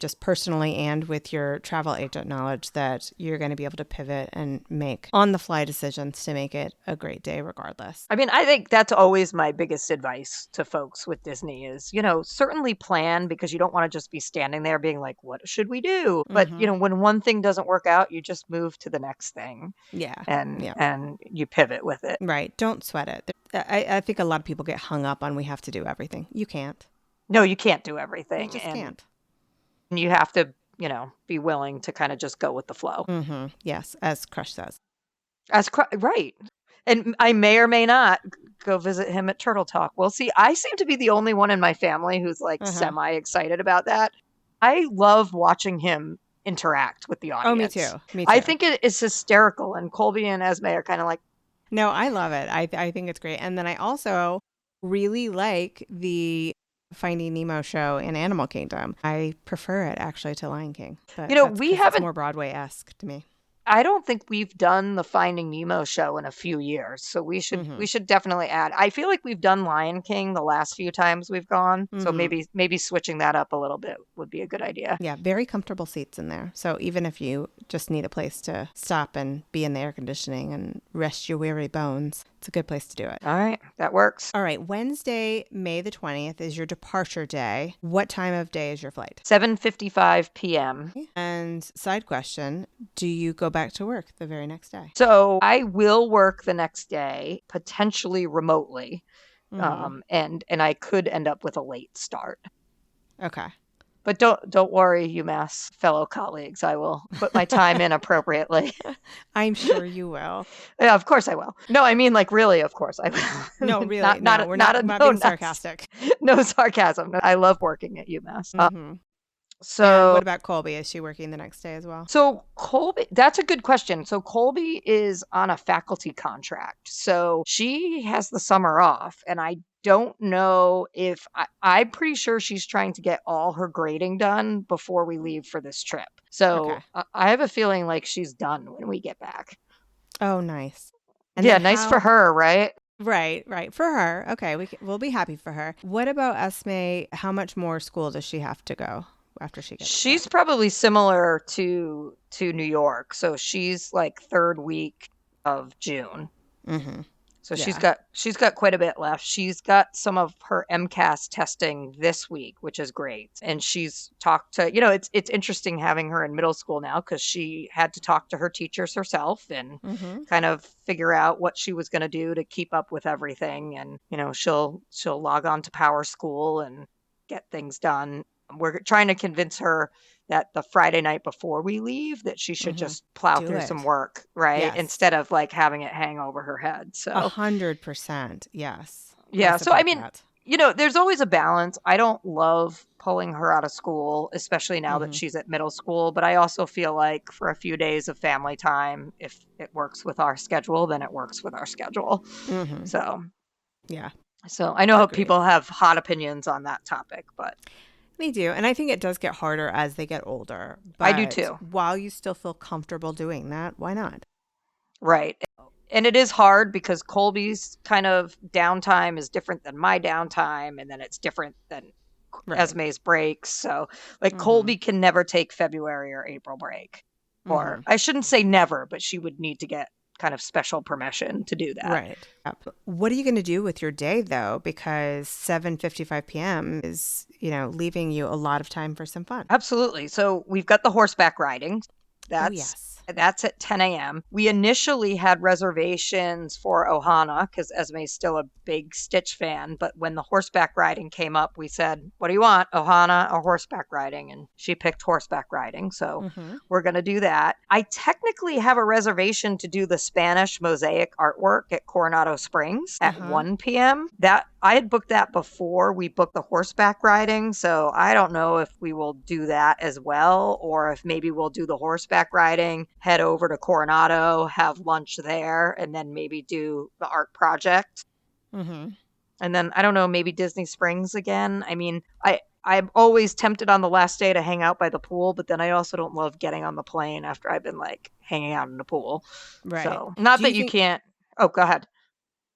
Speaker 1: just personally and with your travel agent knowledge that you're going to be able to pivot and make on-the-fly decisions to make it a great day regardless.
Speaker 2: I mean, I think that's always my biggest advice to folks with Disney is, certainly plan because you don't want to just be standing there being like, what should we do? But, when one thing doesn't work out, you just move to the next thing.
Speaker 1: Yeah.
Speaker 2: And you pivot with it.
Speaker 1: Right. Don't sweat it. I think a lot of people get hung up on we have to do everything. You can't.
Speaker 2: No, you can't do everything.
Speaker 1: You just can't.
Speaker 2: And you have to, be willing to kind of just go with the flow.
Speaker 1: Yes, as Crush says.
Speaker 2: Right. And I may or may not go visit him at Turtle Talk. We'll see. I seem to be the only one in my family who's like semi-excited about that. I love watching him interact with the audience.
Speaker 1: Oh, me too.
Speaker 2: I think it is hysterical. And Colby and Esme are kind of like...
Speaker 1: No, I love it. I think it's great. And then I also really like the Finding Nemo show in Animal Kingdom. I prefer it actually to Lion King. But
Speaker 2: we haven't...
Speaker 1: It's more Broadway-esque to me.
Speaker 2: I don't think we've done the Finding Nemo show in a few years, so we should definitely add. I feel like we've done Lion King the last few times we've gone, so maybe switching that up a little bit would be a good idea.
Speaker 1: Yeah, very comfortable seats in there. So even if you just need a place to stop and be in the air conditioning and rest your weary bones, it's a good place to do it.
Speaker 2: All right, that works.
Speaker 1: All right, Wednesday, May the 20th is your departure day. What time of day is your flight?
Speaker 2: 7:55 p.m.
Speaker 1: And side question, do you go back to work the very next day?
Speaker 2: So I will work the next day, potentially remotely, and I could end up with a late start.
Speaker 1: Okay.
Speaker 2: But don't worry, UMass fellow colleagues. I will put my time in appropriately.
Speaker 1: I'm sure you will.
Speaker 2: Yeah, of course I will. No, I mean, like, really, of course I will.
Speaker 1: No, really. We're not being sarcastic.
Speaker 2: No sarcasm. I love working at UMass. So
Speaker 1: and what about Colby? Is she working the next day as well?
Speaker 2: So Colby, that's a good question. So Colby is on a faculty contract. So she has the summer off, and I don't know if I'm pretty sure she's trying to get all her grading done before we leave for this trip. So I have a feeling like she's done when we get back.
Speaker 1: Oh, nice. And
Speaker 2: yeah, nice for her, right?
Speaker 1: Right. For her. Okay, we'll be happy for her. What about Esme? How much more school does she have to go after she gets
Speaker 2: She's probably similar to New York. So she's like third week of June. So she's got quite a bit left. She's got some of her MCAS testing this week, which is great. And she's talked to, it's interesting having her in middle school now because she had to talk to her teachers herself and kind of figure out what she was going to do to keep up with everything. And, she'll log on to Power School and get things done. We're trying to convince her that the Friday night before we leave that she should just plow through some work, right?
Speaker 1: Yes.
Speaker 2: Instead of like having it hang over her head. So
Speaker 1: 100%. Yes.
Speaker 2: Yeah. So, I mean, there's always a balance. I don't love pulling her out of school, especially now that she's at middle school. But I also feel like for a few days of family time, if it works with our schedule, then it works with our schedule. So,
Speaker 1: yeah.
Speaker 2: So I know how people have hot opinions on that topic, but...
Speaker 1: They do. And I think it does get harder as they get older. But
Speaker 2: I do too.
Speaker 1: While you still feel comfortable doing that, why not?
Speaker 2: Right. And it is hard because Colby's kind of downtime is different than my downtime, and then it's different than Esme's breaks. So like Colby can never take February or April break. Or I shouldn't say never, but she would need to get kind of special permission to do that.
Speaker 1: Right. What are you going to do with your day, though? Because 7:55 p.m. is, leaving you a lot of time for some fun.
Speaker 2: Absolutely. So we've got the horseback riding. That's at 10 a.m. We initially had reservations for Ohana because Esme's still a big Stitch fan. But when the horseback riding came up, we said, what do you want, Ohana or horseback riding? And she picked horseback riding. So we're going to do that. I technically have a reservation to do the Spanish mosaic artwork at Coronado Springs at 1 p.m. I had booked that before we booked the horseback riding. So I don't know if we will do that as well, or if maybe we'll do the horseback riding, head over to Coronado, have lunch there, and then maybe do the art project. And then, I don't know, maybe Disney Springs again. I mean, I'm always tempted on the last day to hang out by the pool, but then I also don't love getting on the plane after I've been like hanging out in the pool.
Speaker 1: Right.
Speaker 2: So not that you can't. Oh, go ahead.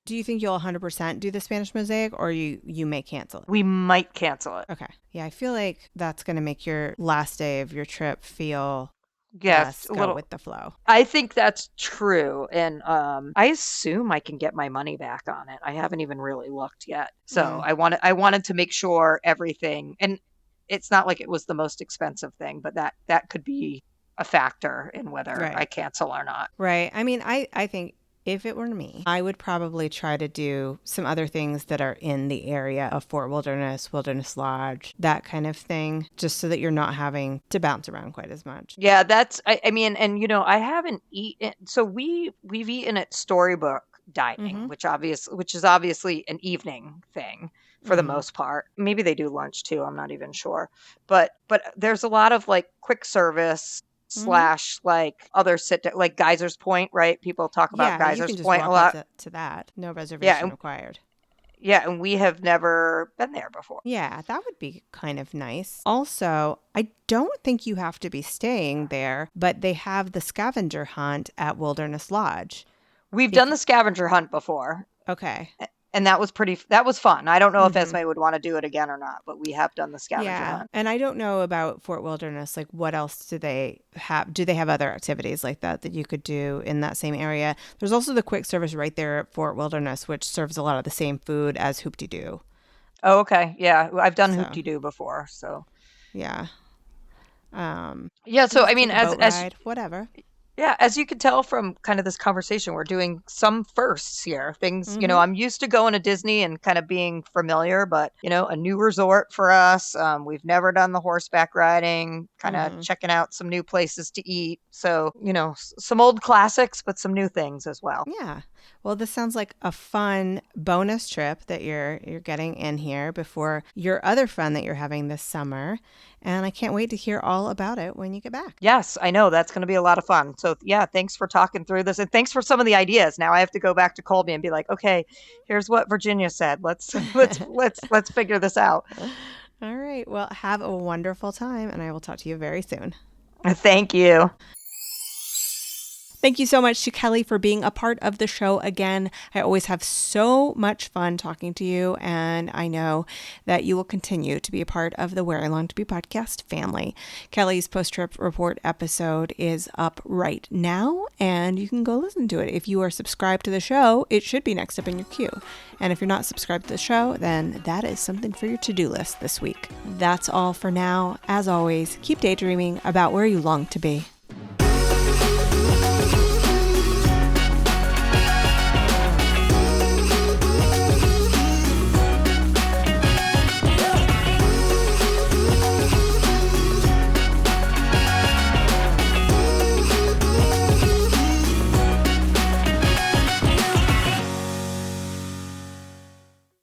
Speaker 1: Do you think you'll 100% do the Spanish mosaic, or you may cancel it?
Speaker 2: We might cancel it.
Speaker 1: Okay. Yeah, I feel like that's going to make your last day of your trip feel
Speaker 2: yes,
Speaker 1: a little with the flow.
Speaker 2: I think that's true. And I assume I can get my money back on it. I haven't even really looked yet. So I wanted to make sure everything, and it's not like it was the most expensive thing, but that could be a factor in whether I cancel or not.
Speaker 1: Right. I mean, I think if it were me, I would probably try to do some other things that are in the area of Fort Wilderness, Wilderness Lodge, that kind of thing, just so that you're not having to bounce around quite as much.
Speaker 2: Yeah, I mean, and I haven't eaten. So we've eaten at Storybook Dining, which is obviously an evening thing for the most part. Maybe they do lunch too. I'm not even sure. But there's a lot of like quick service / like other like Geysers Point, right? People talk about Geysers Point a lot.
Speaker 1: To that, no reservation required.
Speaker 2: Yeah, and we have never been there before.
Speaker 1: Yeah, that would be kind of nice. Also, I don't think you have to be staying there, but they have the scavenger hunt at Wilderness Lodge.
Speaker 2: We've done the scavenger hunt before.
Speaker 1: Okay.
Speaker 2: And that was fun. I don't know if Esme would want to do it again or not, but we have done the scavenger hunt.
Speaker 1: And I don't know about Fort Wilderness. Like, what else do they have? Do they have other activities like that you could do in that same area? There's also the quick service right there at Fort Wilderness, which serves a lot of the same food as Hoop-Dee-Doo.
Speaker 2: Oh, okay. Yeah, I've done Hoop-Dee-Doo before, so.
Speaker 1: Yeah.
Speaker 2: So I mean, as
Speaker 1: whatever.
Speaker 2: Yeah, as you can tell from kind of this conversation, we're doing some firsts here. Things, I'm used to going to Disney and kind of being familiar, but, a new resort for us. We've never done the horseback riding, kind of checking out some new places to eat. So, some old classics, but some new things as well.
Speaker 1: Yeah. Well, this sounds like a fun bonus trip that you're getting in here before your other fun that you're having this summer. And I can't wait to hear all about it when you get back.
Speaker 2: Yes, I know. That's going to be a lot of fun. So yeah, thanks for talking through this. And thanks for some of the ideas. Now I have to go back to Colby and be like, okay, here's what Virginia said. Let's figure this out.
Speaker 1: All right. Well, have a wonderful time, and I will talk to you very soon.
Speaker 2: Thank you.
Speaker 1: Thank you so much to Kelly for being a part of the show again. I always have so much fun talking to you, and I know that you will continue to be a part of the Where I Long to Be podcast family. Kelly's post-trip report episode is up right now, and you can go listen to it. If you are subscribed to the show, it should be next up in your queue. And if you're not subscribed to the show, then that is something for your to-do list this week. That's all for now. As always, keep daydreaming about where you long to be.